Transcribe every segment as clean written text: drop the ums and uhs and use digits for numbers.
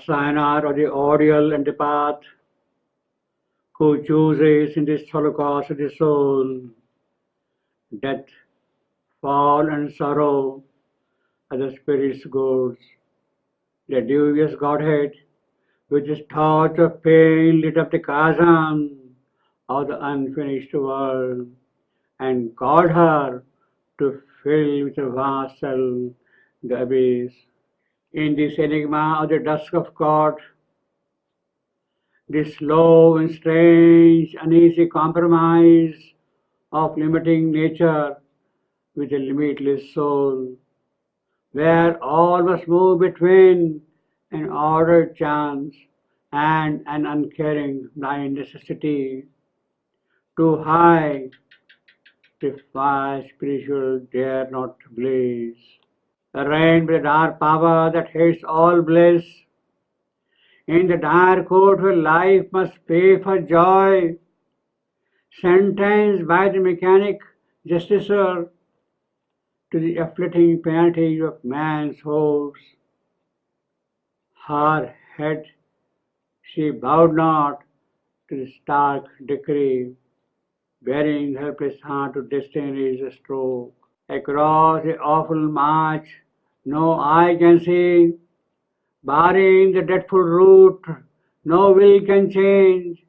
signer of the ordeal and the path, who chooses in this holocaust of the soul, death, fall, and sorrow as the spirit's goods, the dubious Godhead, which is torch of pain lit up the chasm of the unfinished world, and called her to fill with a vast cell the abyss. In this enigma of the dusk of God, this slow and strange, uneasy compromise of limiting nature with a limitless soul, where all must move between an ordered chance and an uncaring blind necessity, too high the fire spiritual dare not blaze. Reigned by the dark power that hates all bliss, in the dire court where life must pay for joy, sentenced by the mechanic justicer to the afflicting penalty of man's hopes. Her head she bowed not to the stark decree, bearing helpless hand to destiny's stroke. Across the awful march no eye can see, barring the dreadful route no will can change.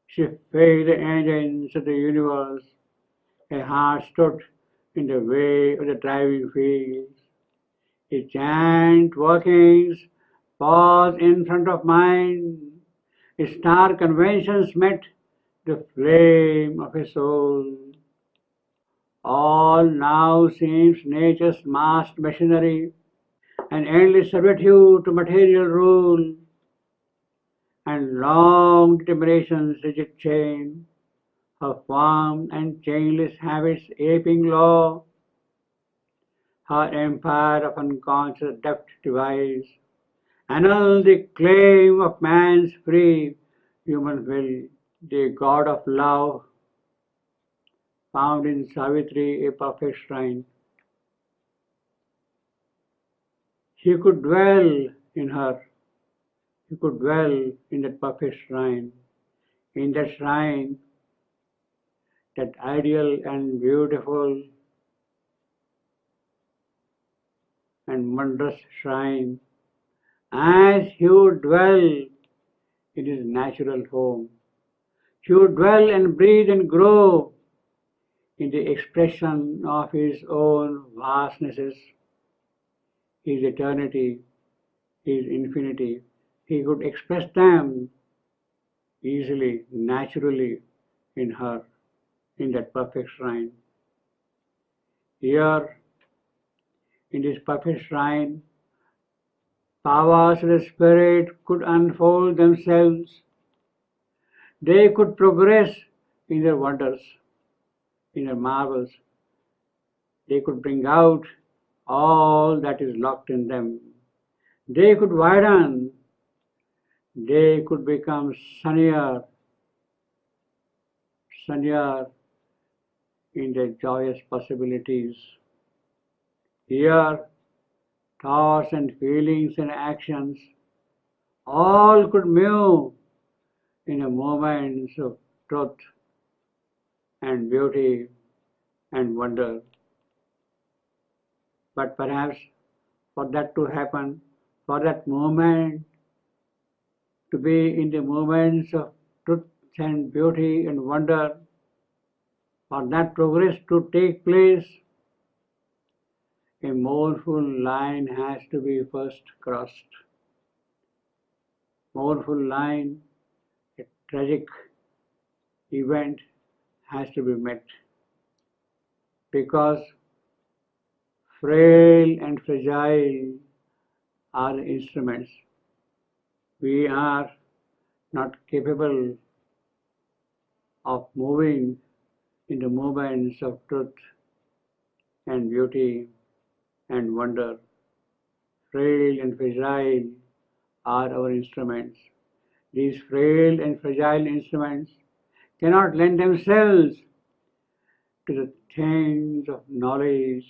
She faced the engines of the universe, her heart stood in the way of the driving wheels. His giant workings paused in front of mine. His star conventions met the flame of his soul. All now seems nature's massed machinery, an endless servitude to material rule, and long determination's rigid chain, her firm and chainless habits aping law, her empire of unconscious deft device, annul the claim of man's free human will. The God of love found in Savitri a perfect shrine. He could dwell in her. He could dwell in that perfect shrine. In that shrine, that ideal and beautiful and wondrous shrine, as he would dwell in his natural home. He would dwell and breathe and grow in the expression of his own vastnesses, his eternity, his infinity. He could express them easily, naturally in her, in that perfect shrine. Here, in this perfect shrine, powers of the Spirit could unfold themselves. They could progress in their wonders, in their marvels. They could bring out all that is locked in them. They could widen. They could become sunnier in their joyous possibilities. Here, thoughts and feelings and actions all could move in a moments of truth and beauty and wonder. But perhaps for that to happen, for that moment to be in the moments of truth and beauty and wonder, for that progress to take place, a mournful line has to be first crossed. Mournful line, a tragic event has to be met, because frail and fragile are instruments. We are not capable of moving in the moments of truth and beauty and wonder. Frail and fragile are our instruments. These frail and fragile instruments cannot lend themselves to the things of knowledge,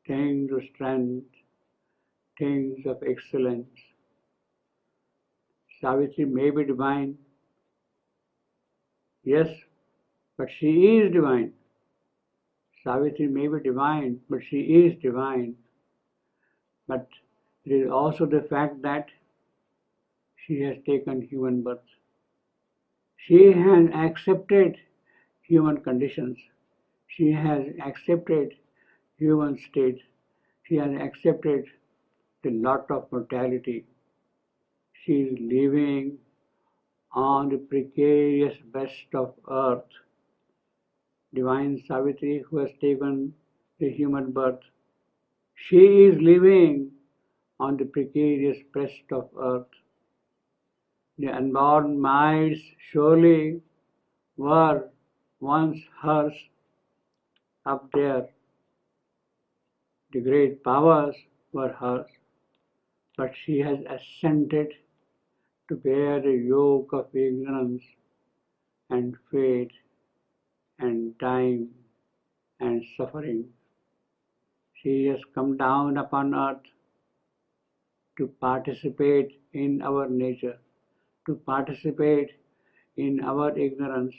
things of strength, things of excellence. Savitri may be divine, yes, but she is divine. Savitri may be divine, but she is divine. But there is also the fact that she has taken human birth. She has accepted human conditions. She has accepted human state. She has accepted the lot of mortality. She is living on the precarious best of earth. Divine Savitri, who has taken the human birth, she is living on the precarious breast of earth. The unborn mites surely were once hers up there. The great powers were hers, but she has ascended to bear the yoke of ignorance and fate and time and suffering. She has come down upon earth to participate in our nature, to participate in our ignorance,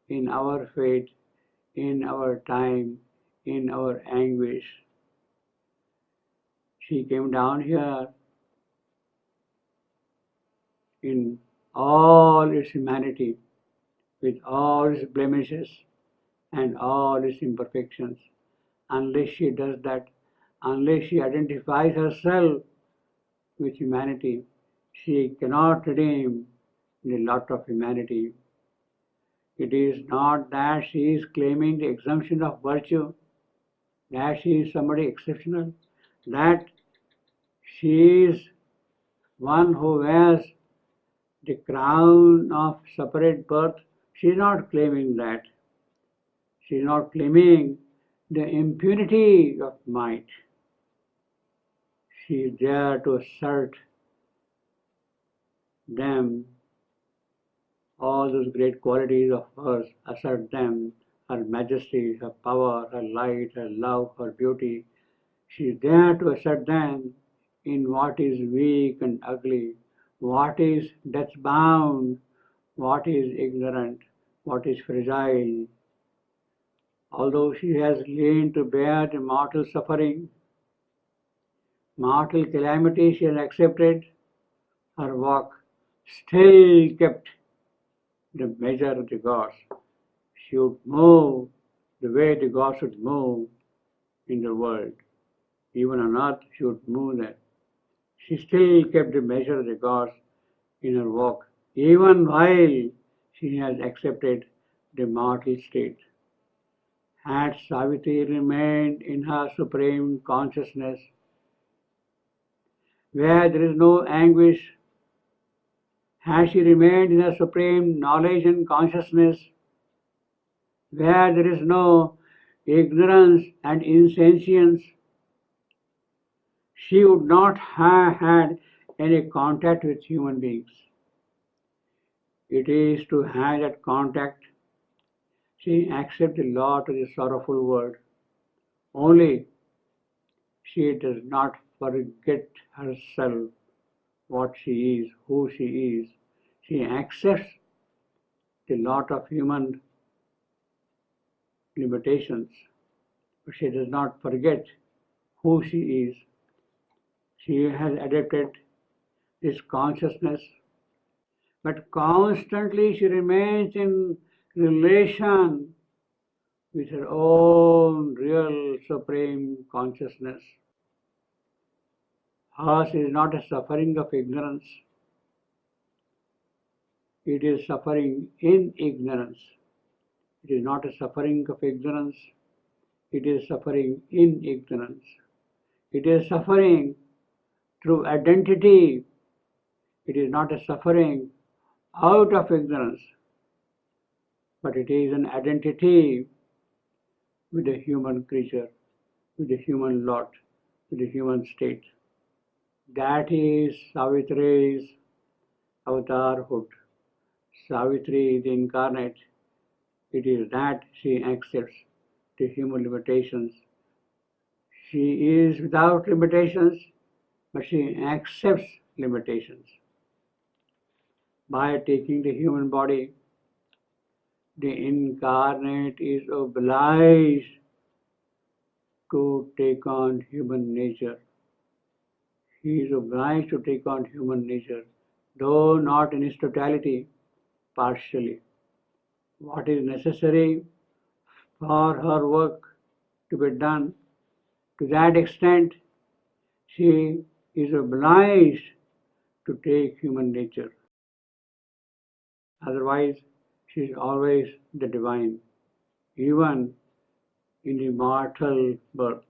in our fate, in our time, in our anguish. She came down here in all its humanity, with all its blemishes and all its imperfections. Unless she does that, unless she identifies herself with humanity, she cannot redeem the lot of humanity. It is not that she is claiming the exemption of virtue, that she is somebody exceptional, that she is one who wears the crown of separate birth. She is not claiming that. She is not claiming the impunity of might. She is there to assert them, all those great qualities of hers, assert them, her majesty, her power, her light, her love, her beauty. She is there to assert them in what is weak and ugly, what is death-bound, what is ignorant, what is fragile. Although she has learned to bear the mortal suffering, mortal calamity, she has accepted, her walk still kept the measure of the gods. She would move the way the gods should move in the world. Even on earth, she would move there. She still kept the measure of the gods in her walk, even while she has accepted the mortal state. Had Savitri remained in her supreme consciousness, where there is no anguish, had she remained in her supreme knowledge and consciousness, where there is no ignorance and insentience, she would not have had any contact with human beings. It is to have that contact she accepts the lot of the sorrowful world. Only she does not forget herself, what she is, who she is. She accepts the lot of human limitations, but she does not forget who she is. She has adapted this consciousness, but constantly she remains in relation with her own real supreme consciousness. Hers is not a suffering of ignorance, it is suffering in ignorance. It is not a suffering of ignorance, it is suffering in ignorance. It is suffering through identity, it is not a suffering out of ignorance, but it is an identity with the human creature, with the human lot, with the human state. That is Savitri's avatarhood. Savitri, the incarnate, it is that she accepts the human limitations. She is without limitations, but she accepts limitations. By taking the human body, the incarnate is obliged to take on human nature. He is obliged to take on human nature, though not in its totality, partially. What is necessary for her work to be done, to that extent, she is obliged to take human nature. Otherwise, she is always the divine, even in the mortal birth.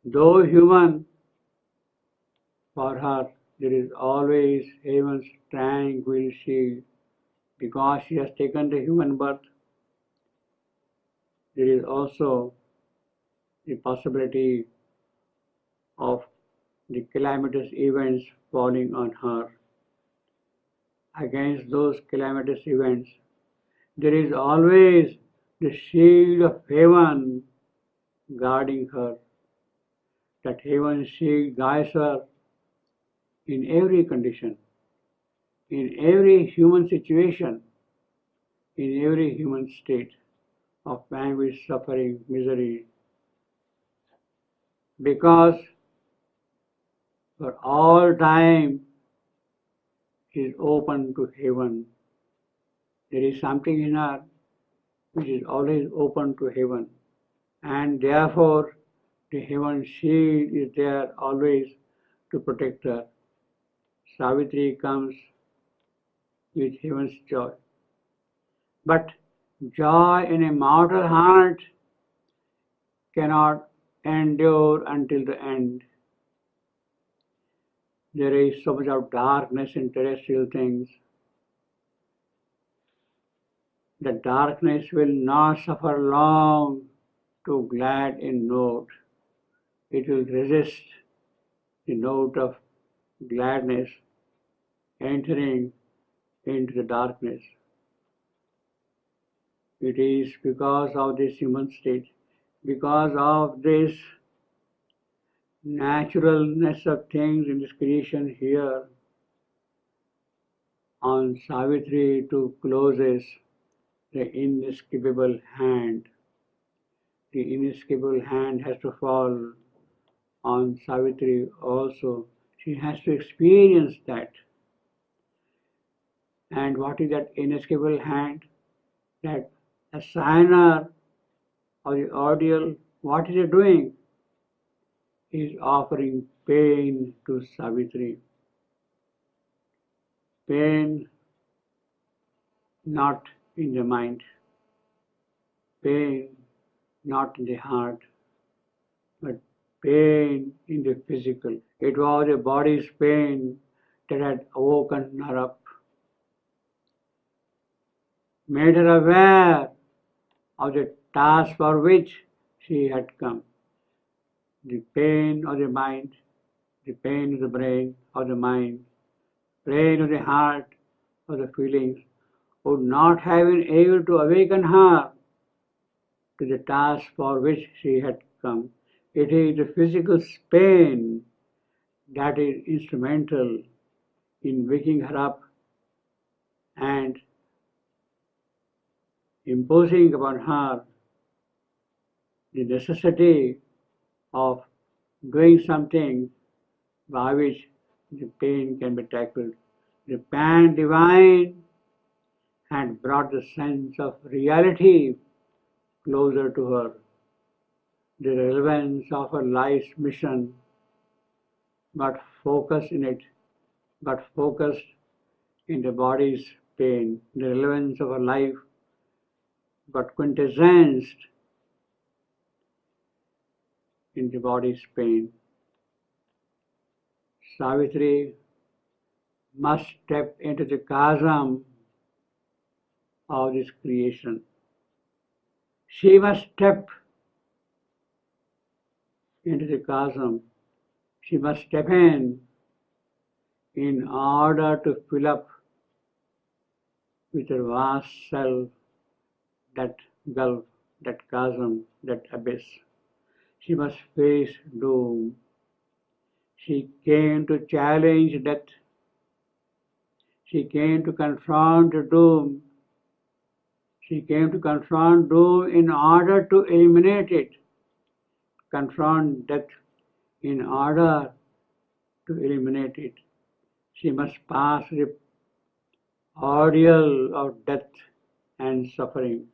Though human, for her there is always heaven's tranquil shield. Because she has taken the human birth, there is also the possibility of the calamitous events falling on her. Against those calamitous events, there is always the shield of heaven guarding her. That heaven's shield guides her in every condition, in every human situation, in every human state of anguish, suffering, misery, because for all time is open to heaven. There is something in her which is always open to heaven, and therefore the heaven shield is there always to protect her. Savitri comes with heaven's joy. But joy in a mortal heart cannot endure until the end. There is so much of darkness in terrestrial things. The darkness will not suffer long to glad a note. It will resist the note of gladness entering into the darkness. It is because of this human state, because of this naturalness of things in this creation here, on Savitri to closes the inescapable hand. The inescapable hand has to fall on Savitri also. She has to experience that. And what is that inescapable hand? That assigner of the ordeal, what is it doing? He is offering pain to Savitri. Pain not in the mind, pain not in the heart, but pain in the physical. It was the body's pain that had awoken her up, made her aware of the task for which she had come. The pain of the mind, the pain of the brain, of the mind, pain of the heart, of the feelings, would not have been able to awaken her to the task for which she had come. It is the physical pain that is instrumental in waking her up and imposing upon her the necessity of doing something by which the pain can be tackled. The pan divine had brought the sense of reality closer to her, the relevance of her life's mission, but focused in it, but focused in the body's pain, the relevance of her life, but quintessenced in the body's pain. Savitri must step into the chasm of this creation. She must step into the chasm. She must step in order to fill up with her vast self that gulf, that chasm, that abyss. She must face doom. She came to challenge death. She came to confront doom. She came to confront doom in order to eliminate it, confront death in order to eliminate it. She must pass the ordeal of death and suffering.